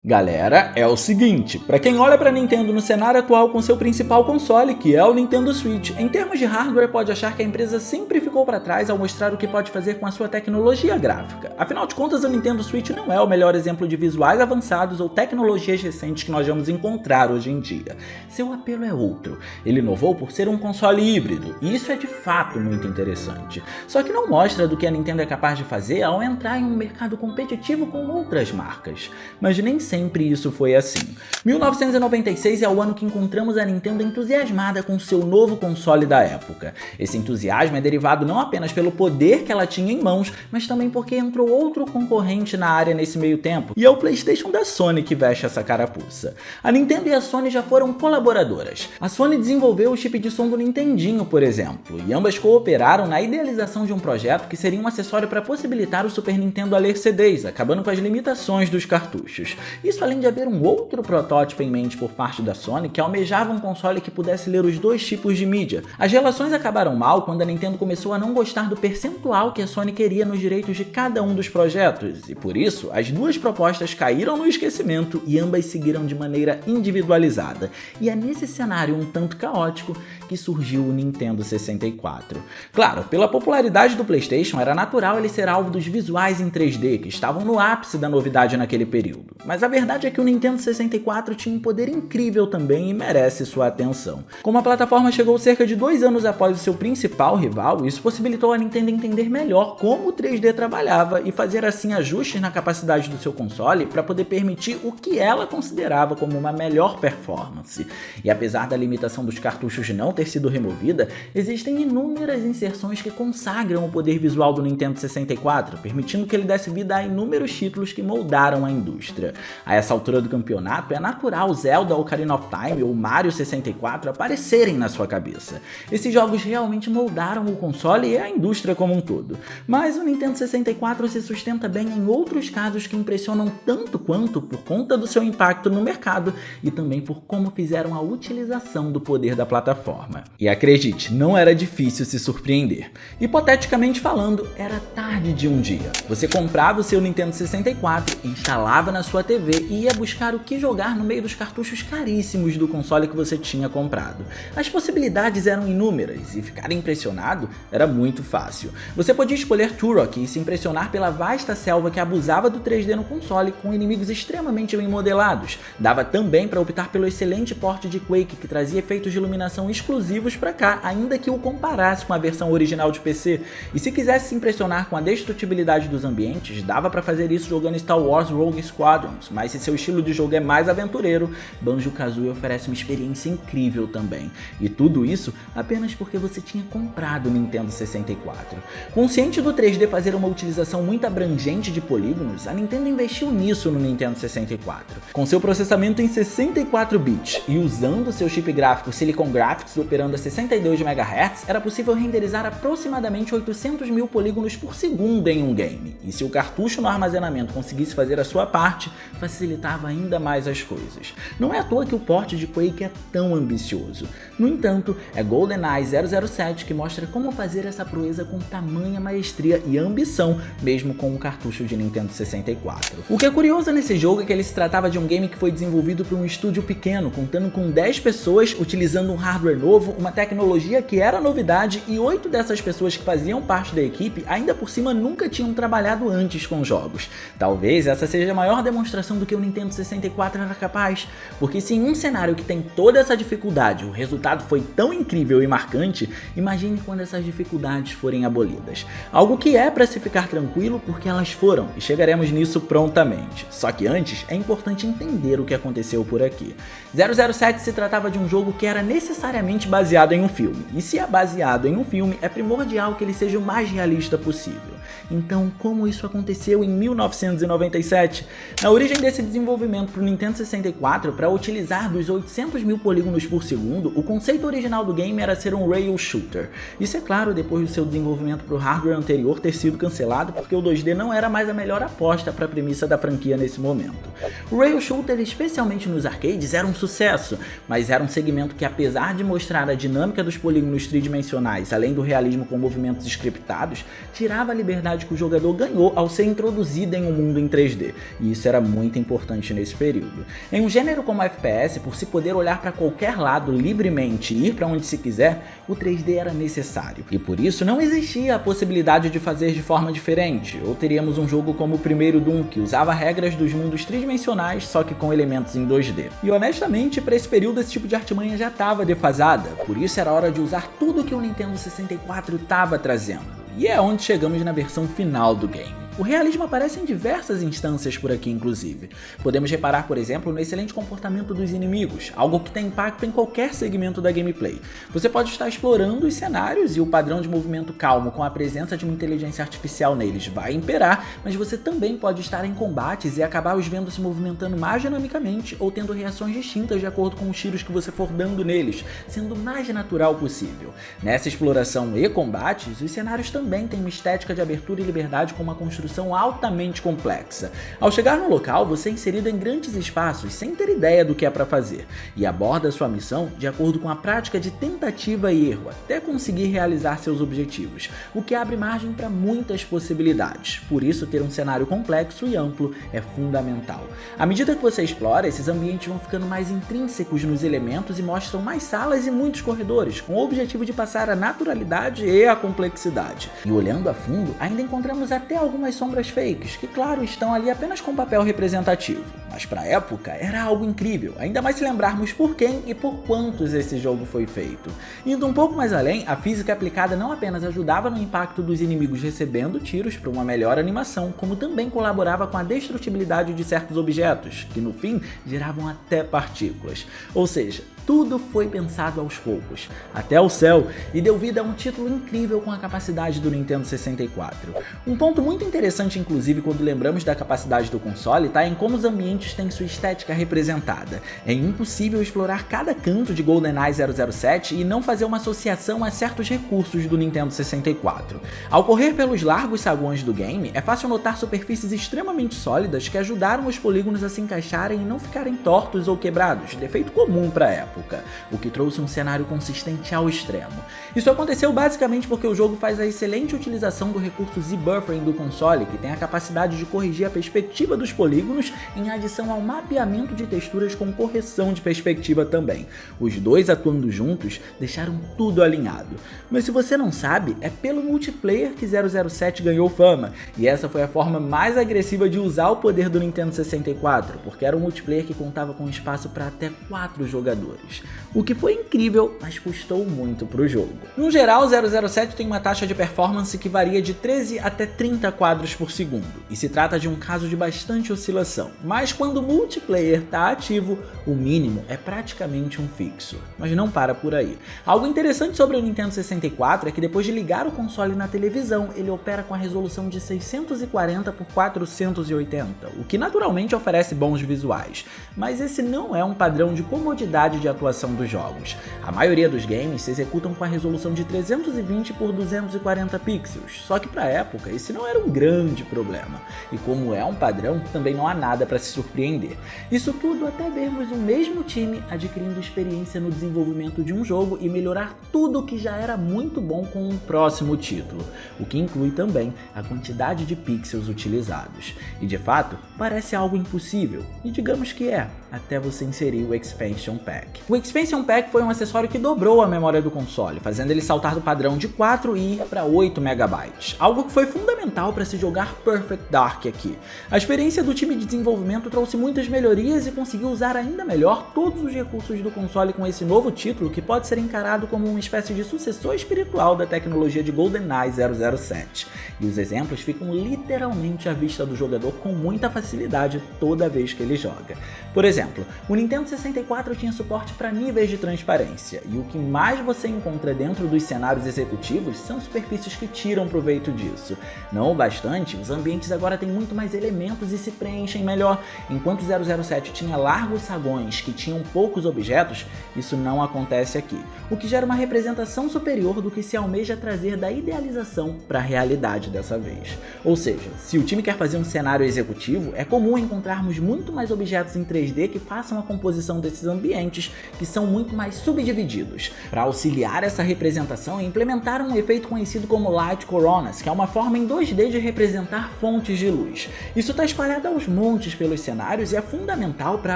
Galera, é o seguinte, para quem olha para a Nintendo no cenário atual com seu principal console, que é o Nintendo Switch, em termos de hardware pode achar que a empresa sempre ficou para trás ao mostrar o que pode fazer com a sua tecnologia gráfica. Afinal de contas, o Nintendo Switch não é o melhor exemplo de visuais avançados ou tecnologias recentes que nós vamos encontrar hoje em dia. Seu apelo é outro. Ele inovou por ser um console híbrido, e isso é de fato muito interessante. Só que não mostra do que a Nintendo é capaz de fazer ao entrar em um mercado competitivo com outras marcas. Mas nem sempre isso foi assim. 1996 é o ano que encontramos a Nintendo entusiasmada com seu novo console da época. Esse entusiasmo é derivado não apenas pelo poder que ela tinha em mãos, mas também porque entrou outro concorrente na área nesse meio tempo, e é o PlayStation da Sony que veste essa carapuça. A Nintendo e a Sony já foram colaboradoras. A Sony desenvolveu o chip de som do Nintendinho, por exemplo, e ambas cooperaram na idealização de um projeto que seria um acessório para possibilitar o Super Nintendo a ler CDs, acabando com as limitações dos cartuchos. Isso além de haver um outro protótipo em mente por parte da Sony que almejava um console que pudesse ler os dois tipos de mídia. As relações acabaram mal quando a Nintendo começou a não gostar do percentual que a Sony queria nos direitos de cada um dos projetos, e por isso as duas propostas caíram no esquecimento e ambas seguiram de maneira individualizada. E é nesse cenário um tanto caótico que surgiu o Nintendo 64. Claro, pela popularidade do PlayStation, era natural ele ser alvo dos visuais em 3D, que estavam no ápice da novidade naquele período. Mas a verdade é que o Nintendo 64 tinha um poder incrível também e merece sua atenção. Como a plataforma chegou cerca de 2 anos após o seu principal rival, isso possibilitou a Nintendo entender melhor como o 3D trabalhava e fazer assim ajustes na capacidade do seu console para poder permitir o que ela considerava como uma melhor performance. E apesar da limitação dos cartuchos não ter sido removida, existem inúmeras inserções que consagram o poder visual do Nintendo 64, permitindo que ele desse vida a inúmeros títulos que moldaram a indústria. A essa altura do campeonato, é natural Zelda Ocarina of Time ou Mario 64 aparecerem na sua cabeça. Esses jogos realmente moldaram o console e a indústria como um todo. Mas o Nintendo 64 se sustenta bem em outros casos que impressionam tanto quanto por conta do seu impacto no mercado e também por como fizeram a utilização do poder da plataforma. E acredite, não era difícil se surpreender. Hipoteticamente falando, era tarde de um dia. Você comprava o seu Nintendo 64, instalava na sua TV e ia buscar o que jogar no meio dos cartuchos caríssimos do console que você tinha comprado. As possibilidades eram inúmeras e ficar impressionado era muito fácil. Você podia escolher Turok e se impressionar pela vasta selva que abusava do 3D no console com inimigos extremamente bem modelados. Dava também para optar pelo excelente porte de Quake que trazia efeitos de iluminação exclusivos para cá, ainda que o comparasse com a versão original de PC. E se quisesse se impressionar com a destrutibilidade dos ambientes, dava para fazer isso jogando Star Wars Rogue Squadrons, mas se seu estilo de jogo é mais aventureiro, Banjo-Kazooie oferece uma experiência incrível também. E tudo isso apenas porque você tinha comprado o Nintendo 64. Consciente do 3D fazer uma utilização muito abrangente de polígonos, a Nintendo investiu nisso no Nintendo 64. Com seu processamento em 64 bits e usando seu chip gráfico Silicon Graphics operando a 62 MHz, era possível renderizar aproximadamente 800 mil polígonos por segundo em um game. E se o cartucho no armazenamento conseguisse fazer a sua parte, facilitava ainda mais as coisas. Não é à toa que o porte de Quake é tão ambicioso. No entanto, é GoldenEye 007 que mostra como fazer essa proeza com tamanha maestria e ambição, mesmo com um cartucho de Nintendo 64. O que é curioso nesse jogo é que ele se tratava de um game que foi desenvolvido por um estúdio pequeno, contando com 10 pessoas, utilizando um hardware novo, uma tecnologia que era novidade, e 8 dessas pessoas que faziam parte da equipe ainda por cima nunca tinham trabalhado antes com jogos. Talvez essa seja a maior demonstração do que o Nintendo 64 era capaz, porque se em um cenário que tem toda essa dificuldade o resultado foi tão incrível e marcante, imagine quando essas dificuldades forem abolidas. Algo que é para se ficar tranquilo porque elas foram, e chegaremos nisso prontamente. Só que antes é importante entender o que aconteceu por aqui. 007 se tratava de um jogo que era necessariamente baseado em um filme, e se é baseado em um filme, é primordial que ele seja o mais realista possível. Então, como isso aconteceu em 1997? Na origem desse desenvolvimento para o Nintendo 64, para utilizar dos 800 mil polígonos por segundo, o conceito original do game era ser um rail shooter. Isso é claro depois do seu desenvolvimento para o hardware anterior ter sido cancelado porque o 2D não era mais a melhor aposta para a premissa da franquia nesse momento. O rail shooter, especialmente nos arcades, era um sucesso, mas era um segmento que, apesar de mostrar a dinâmica dos polígonos tridimensionais, além do realismo com movimentos scriptados, tirava a liberdade liberdade que o jogador ganhou ao ser introduzido em um mundo em 3D, e isso era muito importante nesse período. Em um gênero como FPS, por se poder olhar para qualquer lado livremente e ir para onde se quiser, o 3D era necessário, e por isso não existia a possibilidade de fazer de forma diferente, ou teríamos um jogo como o primeiro Doom, que usava regras dos mundos tridimensionais, só que com elementos em 2D. E honestamente, para esse período esse tipo de artimanha já estava defasada, por isso era hora de usar tudo que o Nintendo 64 estava trazendo. E é onde chegamos na versão final do game. O realismo aparece em diversas instâncias por aqui, inclusive. Podemos reparar, por exemplo, no excelente comportamento dos inimigos, algo que tem impacto em qualquer segmento da gameplay. Você pode estar explorando os cenários e o padrão de movimento calmo com a presença de uma inteligência artificial neles vai imperar, mas você também pode estar em combates e acabar os vendo se movimentando mais dinamicamente ou tendo reações distintas de acordo com os tiros que você for dando neles, sendo o mais natural possível. Nessa exploração e combates, os cenários também têm uma estética de abertura e liberdade com uma construção altamente complexa. Ao chegar no local, você é inserido em grandes espaços sem ter ideia do que é para fazer, e aborda sua missão de acordo com a prática de tentativa e erro, até conseguir realizar seus objetivos, o que abre margem para muitas possibilidades. Por isso, ter um cenário complexo e amplo é fundamental. À medida que você explora, esses ambientes vão ficando mais intrínsecos nos elementos e mostram mais salas e muitos corredores, com o objetivo de passar a naturalidade e a complexidade. E olhando a fundo, ainda encontramos até algumas sombras fakes, que claro, estão ali apenas com papel representativo. Mas para a época era algo incrível, ainda mais se lembrarmos por quem e por quantos esse jogo foi feito. Indo um pouco mais além, a física aplicada não apenas ajudava no impacto dos inimigos recebendo tiros para uma melhor animação, como também colaborava com a destrutibilidade de certos objetos, que no fim geravam até partículas. Ou seja, tudo foi pensado aos poucos, até o céu, e deu vida a um título incrível com a capacidade do Nintendo 64. Um ponto muito interessante, inclusive, quando lembramos da capacidade do console, está em como os ambientes têm sua estética representada. É impossível explorar cada canto de GoldenEye 007 e não fazer uma associação a certos recursos do Nintendo 64. Ao correr pelos largos saguões do game, é fácil notar superfícies extremamente sólidas que ajudaram os polígonos a se encaixarem e não ficarem tortos ou quebrados, defeito comum para a época, o que trouxe um cenário consistente ao extremo. Isso aconteceu basicamente porque o jogo faz a excelente utilização do recurso Z-Buffering do console, que tem a capacidade de corrigir a perspectiva dos polígonos em adição ao mapeamento de texturas com correção de perspectiva também. Os dois atuando juntos deixaram tudo alinhado. Mas se você não sabe, é pelo multiplayer que 007 ganhou fama, e essa foi a forma mais agressiva de usar o poder do Nintendo 64, porque era um multiplayer que contava com espaço para até 4 jogadores. O que foi incrível, mas custou muito para o jogo. No geral, 007 tem uma taxa de performance que varia de 13 até 30 quadros por segundo, e se trata de um caso de bastante oscilação, mas quando o multiplayer está ativo, o mínimo é praticamente um fixo. Mas não para por aí. Algo interessante sobre o Nintendo 64 é que depois de ligar o console na televisão, ele opera com a resolução de 640 por 480, o que naturalmente oferece bons visuais, mas esse não é um padrão de comodidade de atuação dos jogos. A maioria dos games se executam com a resolução de 320 por 240 pixels, só que para a época esse não era um grande problema, e como é um padrão, também não há nada para se surpreender. Isso tudo até vermos o mesmo time adquirindo experiência no desenvolvimento de um jogo e melhorar tudo que já era muito bom com um próximo título, o que inclui também a quantidade de pixels utilizados. E de fato, parece algo impossível, e digamos que é, até você inserir o Expansion Pack. O Expansion Pack foi um acessório que dobrou a memória do console, fazendo ele saltar do padrão de 4 e ir para 8 MB, algo que foi fundamental para se jogar Perfect Dark aqui. A experiência do time de desenvolvimento trouxe muitas melhorias e conseguiu usar ainda melhor todos os recursos do console com esse novo título, que pode ser encarado como uma espécie de sucessor espiritual da tecnologia de GoldenEye 007. E os exemplos ficam literalmente à vista do jogador com muita facilidade toda vez que ele joga. Por exemplo, o Nintendo 64 tinha suporte para níveis de transparência, e o que mais você encontra dentro dos cenários executivos são superfícies que tiram proveito disso. Não bastante, bastante, os ambientes agora têm muito mais elementos e se preenchem melhor. Enquanto 007 tinha largos sagões que tinham poucos objetos, isso não acontece aqui, o que gera uma representação superior do que se almeja trazer da idealização para a realidade dessa vez. Ou seja, se o time quer fazer um cenário executivo, é comum encontrarmos muito mais objetos em 3D que façam a composição desses ambientes, que são muito mais subdivididos. Para auxiliar essa representação, implementaram um efeito conhecido como Light Coronas, que é uma forma em 2D de representar fontes de luz. Isso está espalhado aos montes pelos cenários e é fundamental para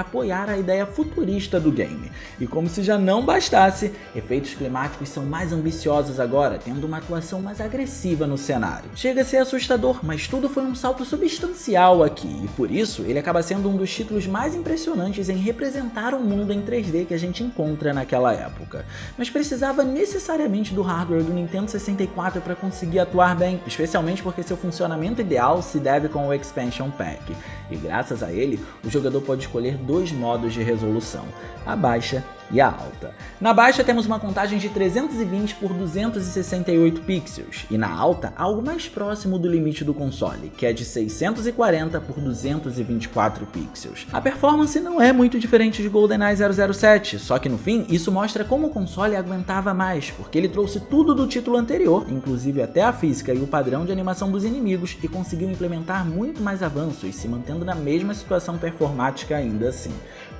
apoiar a ideia futurista do game. E como se já não bastasse, efeitos climáticos são mais ambiciosos agora, tendo uma atuação mais agressiva no cenário. Chega a ser assustador, mas tudo foi um salto substancial aqui, e por isso ele acaba sendo um dos títulos mais impressionantes em representar o mundo em 3D que a gente encontra naquela época. Mas precisava necessariamente do hardware do Nintendo 64 para conseguir atuar bem, especialmente porque seu funcionamento ideal se deve com o Expansion Pack, e graças a ele, o jogador pode escolher dois modos de resolução, a baixa e a alta. Na baixa temos uma contagem de 320 por 268 pixels, e na alta algo mais próximo do limite do console, que é de 640 por 224 pixels. A performance não é muito diferente de GoldenEye 007, só que no fim isso mostra como o console aguentava mais, porque ele trouxe tudo do título anterior, inclusive até a física e o padrão de animação dos inimigos, e conseguiu implementar muito mais avanços, se mantendo na mesma situação performática ainda assim.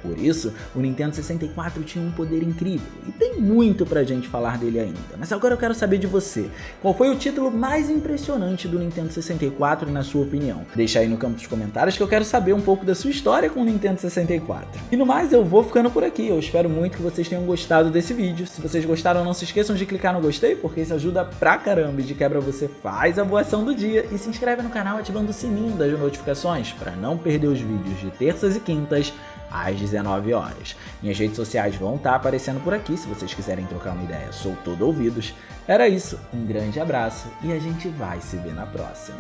Por isso, o Nintendo 64 tinha um poder incrível, e tem muito pra gente falar dele ainda. Mas agora eu quero saber de você, qual foi o título mais impressionante do Nintendo 64 na sua opinião? Deixa aí no campo dos comentários que eu quero saber um pouco da sua história com o Nintendo 64. E no mais, eu vou ficando por aqui, eu espero muito que vocês tenham gostado desse vídeo. Se vocês gostaram, não se esqueçam de clicar no gostei, porque isso ajuda pra caramba, e de quebra você faz a boa ação do dia e se inscreve no canal ativando o sininho das notificações para não perder os vídeos de terças e quintas às 19 horas. Minhas redes sociais vão estar aparecendo por aqui se vocês quiserem trocar uma ideia, sou todo ouvidos. Era isso, um grande abraço e a gente vai se ver na próxima.